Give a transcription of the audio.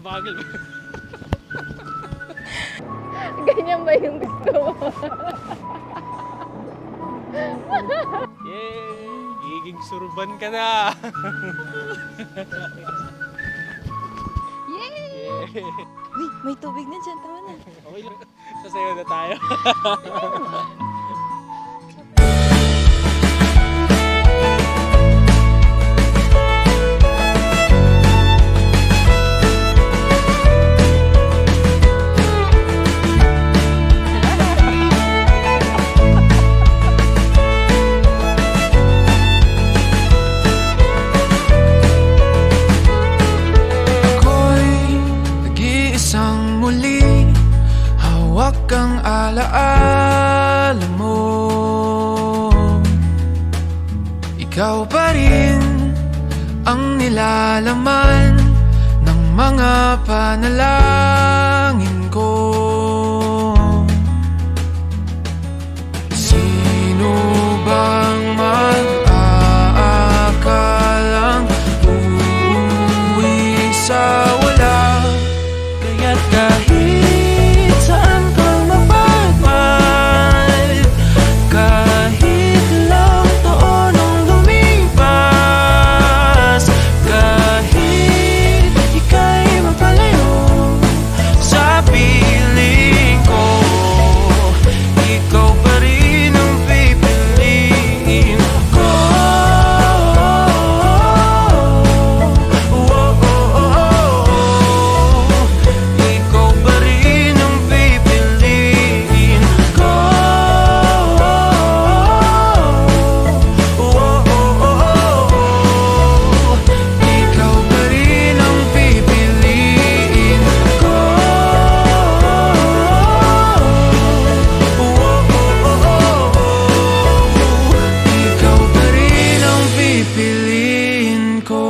mabagal. Ganyan ba yung gusto mo? Yay! Giging surban ka na! Yay! Yeah. Uy, may tubig na dyan. Tama na. Okay lang. Sasayaw na tayo. Hawak ang alaala mo. Ikaw pa rin ang nilalaman ng mga panalangin ko. Sino bang mag-aakalang uuwi sa wala? Kaya't kahit saan kang mapadpad, kahit ilang taon ang lumipas, kahit ika'y mapalayo sa piling ko, ikaw pa rin ang pipiliin ko. Ikaw pa rin ang pipiliin ko. Ikaw pa rin ang pipiliin ko. Ikaw pa rin ang pipiliin ko.